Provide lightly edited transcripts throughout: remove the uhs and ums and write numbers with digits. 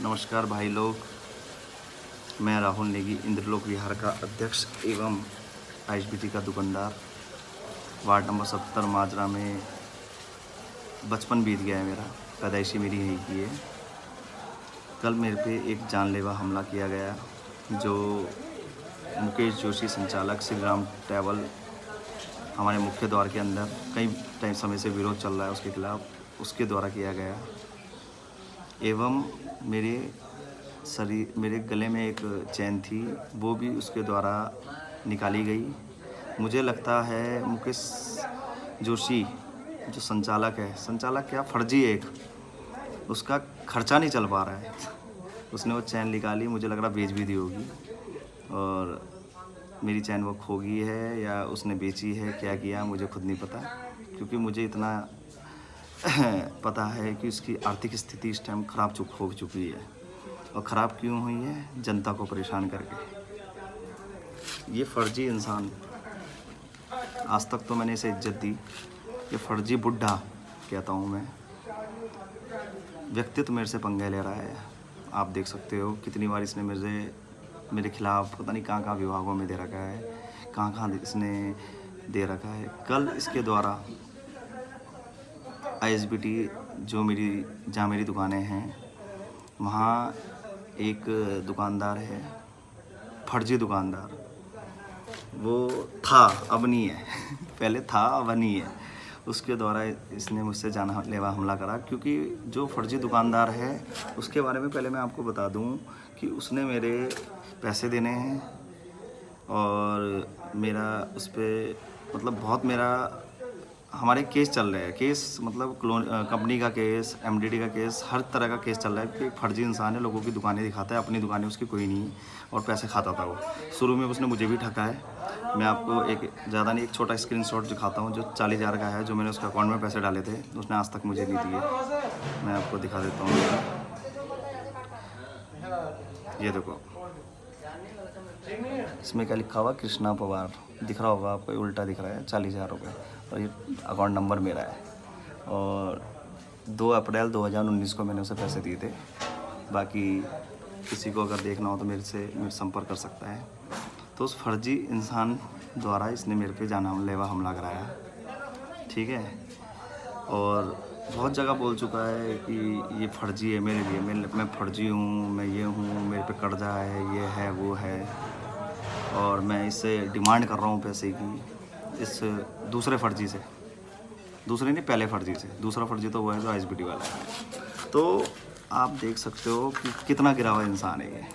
नमस्कार भाई लोग, मैं राहुल नेगी इंद्रलोक विहार का अध्यक्ष एवं आईएसबीटी का दुकानदार। वार्ड नंबर 70 माजरा में बचपन बीत गया है मेरा, पैदाइशी मेरी यहीं की है। कल मेरे पे एक जानलेवा हमला किया गया जो मुकेश जोशी संचालक श्री राम ट्रैवल हमारे मुख्य द्वार के अंदर कई समय से विरोध चल रहा है उसके खिलाफ, उसके द्वारा किया गया। एवं मेरे गले में एक चैन थी, वो भी उसके द्वारा निकाली गई। मुझे लगता है मुकेश जोशी जो संचालक क्या फर्जी है, उसका खर्चा नहीं चल पा रहा है। उसने वो चैन निकाली, मुझे लग रहा बेच भी दी होगी, और मेरी चैन वो खो गई है या उसने बेची है, क्या किया मुझे खुद नहीं पता। क्योंकि मुझे इतना पता है कि उसकी आर्थिक स्थिति इस टाइम ख़राब हो चुकी है। और ख़राब क्यों हुई है? जनता को परेशान करके। ये फर्जी इंसान, आज तक तो मैंने इसे इज्जत दी, ये फर्जी बुड्ढा कहता हूँ मैं। व्यक्तित्व मेरे से पंगे ले रहा है। आप देख सकते हो कितनी बार इसने मेरे खिलाफ पता नहीं कहाँ विभागों में दे रखा है, कहाँ इसने दे रखा है। कल इसके द्वारा आईएसबीटी जहाँ मेरी दुकानें हैं, वहाँ एक दुकानदार है, फर्जी दुकानदार। वो था, अब नहीं है पहले था, अब नहीं है। उसके द्वारा इसने मुझसे जानलेवा हमला करा। क्योंकि जो फर्जी दुकानदार है उसके बारे में पहले मैं आपको बता दूं कि उसने मेरे पैसे देने हैं और मेरा उस पर मतलब हमारे केस चल रहे हैं। केस मतलब कंपनी का केस, एमडीडी का केस, हर तरह का केस चल रहा है। कि एक फर्जी इंसान है, लोगों की दुकानें दिखाता है, अपनी दुकानें उसकी कोई नहीं, और पैसे खाता था वो। शुरू में उसने मुझे भी ठगा है। मैं आपको एक छोटा स्क्रीनशॉट दिखाता हूँ जो 40,000 का है, जो मैंने उसके अकाउंट में पैसे डाले थे, उसने आज तक मुझे नहीं दिए। मैं आपको दिखा देता हूँ, ये देखो इसमें क्या लिखा हुआ, कृष्णा पवार दिख रहा होगा आपको, उल्टा दिख रहा है, 40,000 रुपये, और ये अकाउंट नंबर मेरा है। और 2 अप्रैल 2019 को मैंने उसे पैसे दिए थे। बाकी किसी को अगर देखना हो तो मेरे संपर्क कर सकता है। तो उस फर्जी इंसान द्वारा इसने मेरे पे जानलेवा हमला कराया, ठीक है। और बहुत जगह बोल चुका है कि ये फर्जी है मेरे लिए, मैं फर्जी हूँ, मैं ये हूँ, मेरे पे कर्जा है, ये है वो है। और मैं इससे डिमांड कर रहा हूँ पैसे की, इस दूसरे फर्जी से, दूसरे नहीं पहले फर्जी से। दूसरा फर्जी तो वो है जो आईएसबीटी वाला है। तो आप देख सकते हो कि कितना गिरा हुआ इंसान है ये।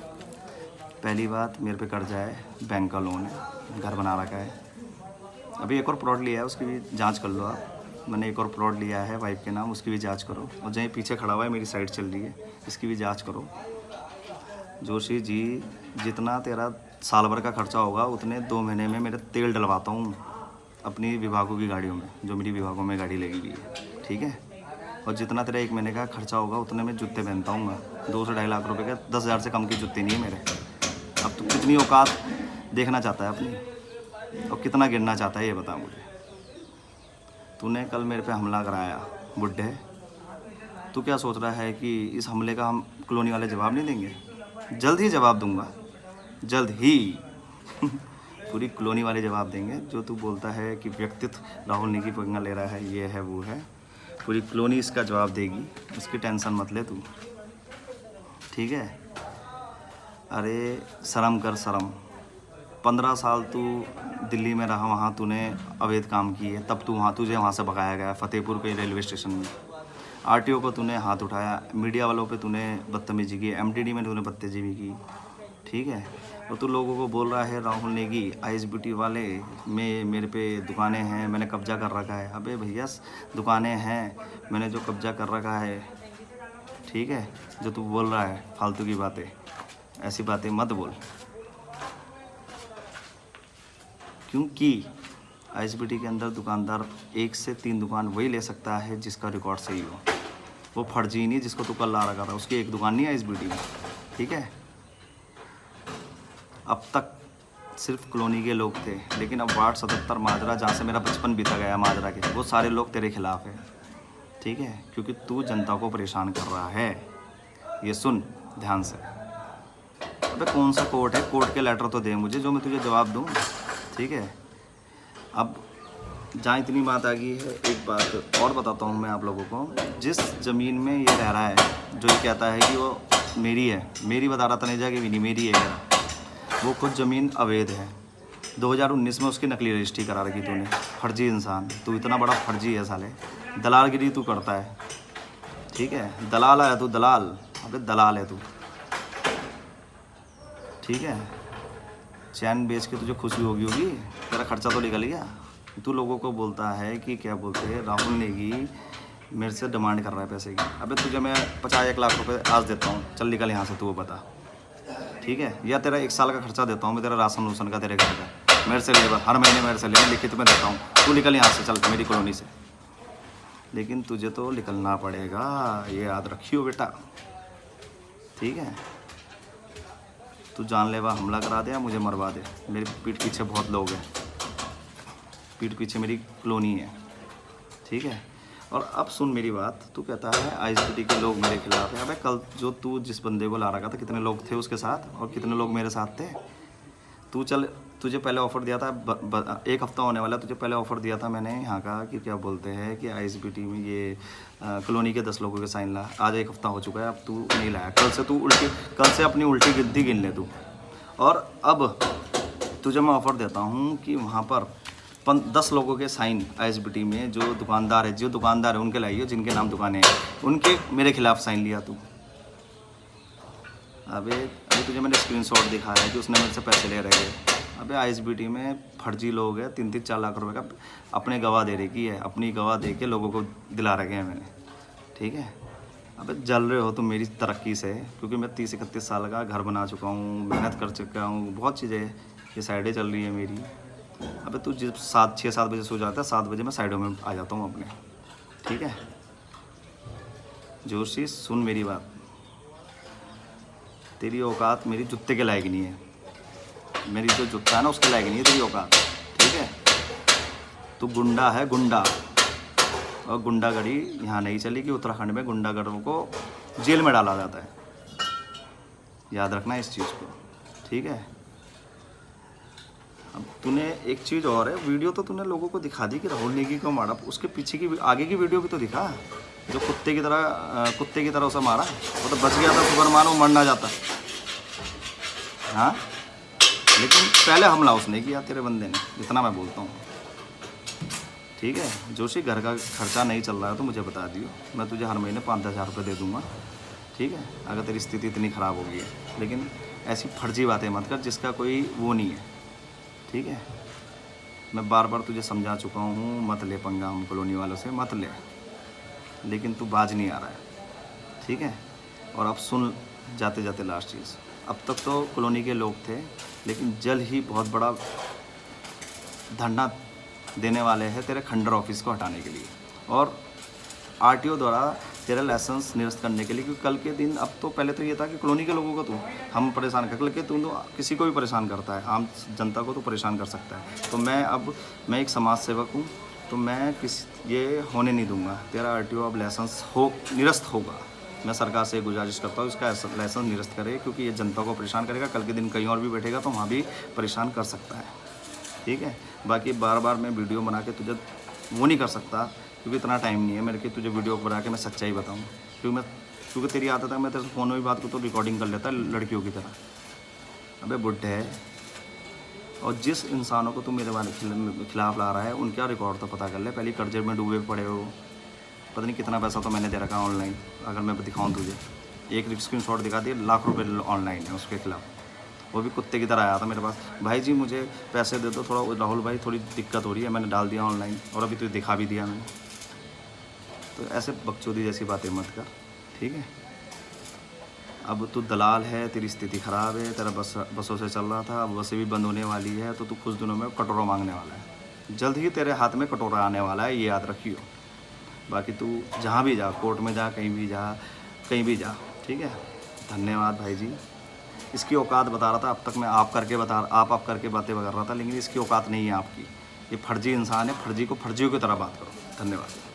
पहली बात, मेरे पे कर्जा है, बैंक का लोन है, घर बना रखा है। अभी एक और प्लॉट लिया है, उसकी भी जांच कर लो आप। मैंने एक और प्लॉट लिया है वाइफ के नाम, उसकी भी जांच करो। और जहाँ पीछे खड़ा हुआ है मेरी साइड चल रही है, इसकी भी जांच करो। जोशी जी, जितना तेरा साल भर का खर्चा होगा उतने 2 महीने में मेरा तेल डलवाता हूँ अपनी विभागों की गाड़ियों में, जो मेरी विभागों में गाड़ी लगी हुई है, ठीक है। और जितना तेरा 1 महीने का खर्चा होगा उतने में जूते पहनता हूँ। 2 से 2.5 लाख रुपए के, 10,000 से कम के जूते नहीं है मेरे। अब तू कितनी औकात देखना चाहता है अपनी, और कितना गिरना चाहता है ये बता मुझे। तूने कल मेरे पे हमला कराया बुड्ढे, तू क्या सोच रहा है कि इस हमले का हम कॉलोनी वाले जवाब नहीं देंगे? जल्द ही जवाब दूंगा, जल्द ही पूरी कॉलोनी वाले जवाब देंगे। जो तू बोलता है कि व्यक्तित्व राहुल नेगी पंगा ले रहा है, ये है वो है, पूरी कॉलोनी इसका जवाब देगी, उसकी टेंशन मत ले तू, ठीक है। अरे शर्म कर, शर्म। 15 साल तू दिल्ली में रहा, वहाँ तूने अवैध काम किए, तब तुझे वहाँ से भगाया गया फतेहपुर के रेलवे स्टेशन में। आरटीओ को तूने हाथ उठाया, मीडिया वालों पे तूने बदतमीजी की, एमडीडी में तूने बदतमीजी की, ठीक है। और तू लोगों को बोल रहा है राहुल नेगी आईएसबीटी वाले में मेरे पे दुकानें हैं, मैंने कब्जा कर रखा है। अबे भैया, दुकानें हैं, मैंने जो कब्जा कर रखा है, ठीक है। जो तू बोल रहा है फालतू की बातें, ऐसी बातें मत बोल। क्योंकि आईएसबीटी के अंदर दुकानदार 1 से 3 दुकान वही ले सकता है जिसका रिकॉर्ड सही हो। वो फर्जी नहीं जिसको तू कल ला रखा था, उसकी एक दुकान नहीं है आईएसबीटी में, ठीक है। अब तक सिर्फ कॉलोनी के लोग थे, लेकिन अब वार्ड 77 माजरा, जहाँ से मेरा बचपन बीता गया माजरा के, वो सारे लोग तेरे खिलाफ है, ठीक है। क्योंकि तू जनता को परेशान कर रहा है। ये सुन, ध्यान से। अबे कौन सा कोर्ट है, कोर्ट के लेटर तो दे मुझे जो मैं तुझे जवाब दूँ, ठीक है। अब जहाँ इतनी बात आ गई है, एक बात और बताता हूँ मैं आप लोगों को। जिस ज़मीन में ये रह रहा है, जो ये कहता है कि वो मेरी है, मेरी बता रहा था नहीं जाके भी नहीं, मेरी है यार, वो खुद ज़मीन अवैध है। 2019 में उसकी नकली रजिस्ट्री करा रखी तूने। फर्जी इंसान, तू इतना बड़ा फर्जी है साले, दलालगिरी तू करता है, ठीक है। दलाल है तू, दलाल, अबे दलाल है तू, ठीक है। चैन बेच के तुझे खुशी होगी, तेरा खर्चा तो निकल गया। तू लोगों को बोलता है कि क्या बोलते हैं, राहुल नेगी मेरे से डिमांड कर रहा है पैसे की। अबे तुझे मैं 50-1 लाख रुपए आज देता हूँ, चल निकल यहाँ से, तू वो बता, ठीक है। या तेरा 1 साल का खर्चा देता हूँ मैं, तेरा राशन रूसन का, तेरे घर का, मेरे से ले, हर महीने मेरे से ले, लिखित में देता हूँ, तू निकल यहाँ से, चल मेरी कॉलोनी से। लेकिन तुझे तो निकलना पड़ेगा, ये याद रखियो बेटा, ठीक है। तू जानलेवा हमला करा दे या मुझे मरवा दे, मेरी पीठ पीछे बहुत लोग हैं, पीठ पीछे मेरी कॉलोनी है, ठीक है। और अब सुन मेरी बात, तू कहता है आईएसबीटी के लोग मेरे खिलाफ है। अबे कल जो तू जिस बंदे को ला रखा था, कितने लोग थे उसके साथ और कितने लोग मेरे साथ थे? तू चल, तुझे पहले ऑफ़र दिया था, 1 हफ़्ता होने वाला, तुझे पहले ऑफ़र दिया था मैंने यहाँ का कि क्या बोलते हैं कि आईएसबीटी में ये कॉलोनी के 10 लोगों के साइन ला। आज 1 हफ़्ता हो चुका है, अब तू नहीं लाया। कल से अपनी उल्टी गिनती गिन ले तू। और अब तुझे मैं ऑफ़र देता हूँ कि वहाँ पर 10 लोगों के साइन आईएसबीटी में, जो दुकानदार है उनके लाइए, जिनके नाम दुकानें हैं, उनके मेरे खिलाफ साइन लिया तू। अबे तुझे मैंने स्क्रीनशॉट दिखाया है कि उसने मेरे से पैसे ले रहे हैं। अबे आईएसबीटी में फर्जी लोग हैं, 3-4 लाख रुपए का अपने गवाह दे रखी है, अपनी गवाह दे के लोगों को दिला रखे हैं मैंने, ठीक है। अबे जल रहे हो तुम मेरी तरक्की से, क्योंकि मैं 30-31 साल का घर बना चुका हूँ, मेहनत कर चुका हूँ, बहुत चीज़ें, ये साइडें चल रही है मेरी। अबे तू जब 6-7 बजे सो जाता है, 7 बजे मैं साइडों में आ जाता हूँ अपने, ठीक है। जोशी सुन मेरी बात, तेरी औकात मेरी जूते के लायक नहीं है, मेरी जो जूता है ना उसके लायक नहीं है तेरी औकात, ठीक है। तू गुंडा है, गुंडा, और गुंडागर्दी यहाँ नहीं चलेगी। उत्तराखंड में गुंडागर्दों को जेल में डाला जाता है, याद रखना इस चीज़ को, ठीक है। अब तूने एक चीज़ और है, वीडियो तो तूने लोगों को दिखा दी कि राहुल नेगी को मारा, उसके पीछे की आगे की वीडियो भी तो दिखा, जो कुत्ते की तरह उसे मारा, वो तो बच गया था, सुपरमान, वो मर ना जाता, हाँ। लेकिन पहले हमला उसने किया, तेरे बंदे ने, जितना मैं बोलता हूँ, ठीक है। जोशी घर का खर्चा नहीं चल रहा है तो मुझे बता दियो, मैं तुझे हर महीने 5-10 हज़ार रुपये दे दूँगा, ठीक है, अगर तेरी स्थिति इतनी ख़राब हो गई है। लेकिन ऐसी फर्जी बातें मत कर जिसका कोई वो नहीं है, ठीक है। मैं बार बार तुझे समझा चुका हूँ, मत ले पंगा हम कॉलोनी वालों से, मत ले, लेकिन तू बाज नहीं आ रहा है, ठीक है। और अब सुन जाते जाते लास्ट चीज़, अब तक तो कॉलोनी के लोग थे, लेकिन जल्द ही बहुत बड़ा धरना देने वाले हैं तेरे खंडर ऑफिस को हटाने के लिए, और आरटीओ द्वारा तेरा लाइसेंस निरस्त करने के लिए। क्योंकि कल के दिन, अब तो पहले तो ये था कि कॉलोनी के लोगों को तू हम परेशान कर, कल के तू तो किसी को भी परेशान करता है, आम जनता को तो परेशान कर सकता है। तो मैं एक समाज सेवक हूँ, तो मैं ये होने नहीं दूंगा। तेरा आरटीओ अब लाइसेंस निरस्त होगा। मैं सरकार से गुजारिश करता हूँ इसका लाइसेंस निरस्त करे, क्योंकि ये जनता को परेशान करेगा। कल के दिन कहीं और भी बैठेगा तो वहाँ भी परेशान कर सकता है, ठीक है। बाकी बार बार मैं वीडियो बना के तुझे वो नहीं कर सकता, क्योंकि इतना टाइम नहीं है मेरे कि तुझे वीडियो बना के मैं सच्चाई बताऊँ। क्योंकि तेरी आदत है, मैं तेरे फ़ोन में भी बात को तो रिकॉर्डिंग कर लेता है लड़कियों की तरह। अबे बुड्ढे है, और जिस इंसानों को तू मेरे बारे खिलाफ ला रहा है उनका रिकॉर्ड तो पता कर ले। पहले कर्जे में डूबे पड़े हो, पता नहीं कितना पैसा तो मैंने दे रखा ऑनलाइन। अगर मैं दिखाऊँ तुझे, एक स्क्रीनशॉट दिखा दिए, लाख रुपए ऑनलाइन है उसके खिलाफ, वो भी कुत्ते की तरह आया था मेरे पास। भाई जी मुझे पैसे दे दो थोड़ा, राहुल भाई थोड़ी दिक्कत हो रही है, मैंने डाल दिया ऑनलाइन, और अभी तुझे दिखा भी दिया मैंने। तो ऐसे बकचोदी जैसी बातें मत कर, ठीक है। अब तू दलाल है, तेरी स्थिति ख़राब है, तेरा बसों से चल रहा था, अब बसें भी बंद होने वाली है, तो तू कुछ दिनों में कटोरा मांगने वाला है। जल्द ही तेरे हाथ में कटोरा आने वाला है, ये याद रखियो। बाकी तू जहाँ भी जा, कोर्ट में जा, कहीं भी जा, ठीक है। धन्यवाद भाई जी। इसकी औकात बता रहा था, अब तक मैं आप करके बातें कर रहा था, लेकिन इसकी औकात नहीं है आपकी। ये फर्जी इंसान है, फर्जी को फर्जियों की तरह बात करो। धन्यवाद।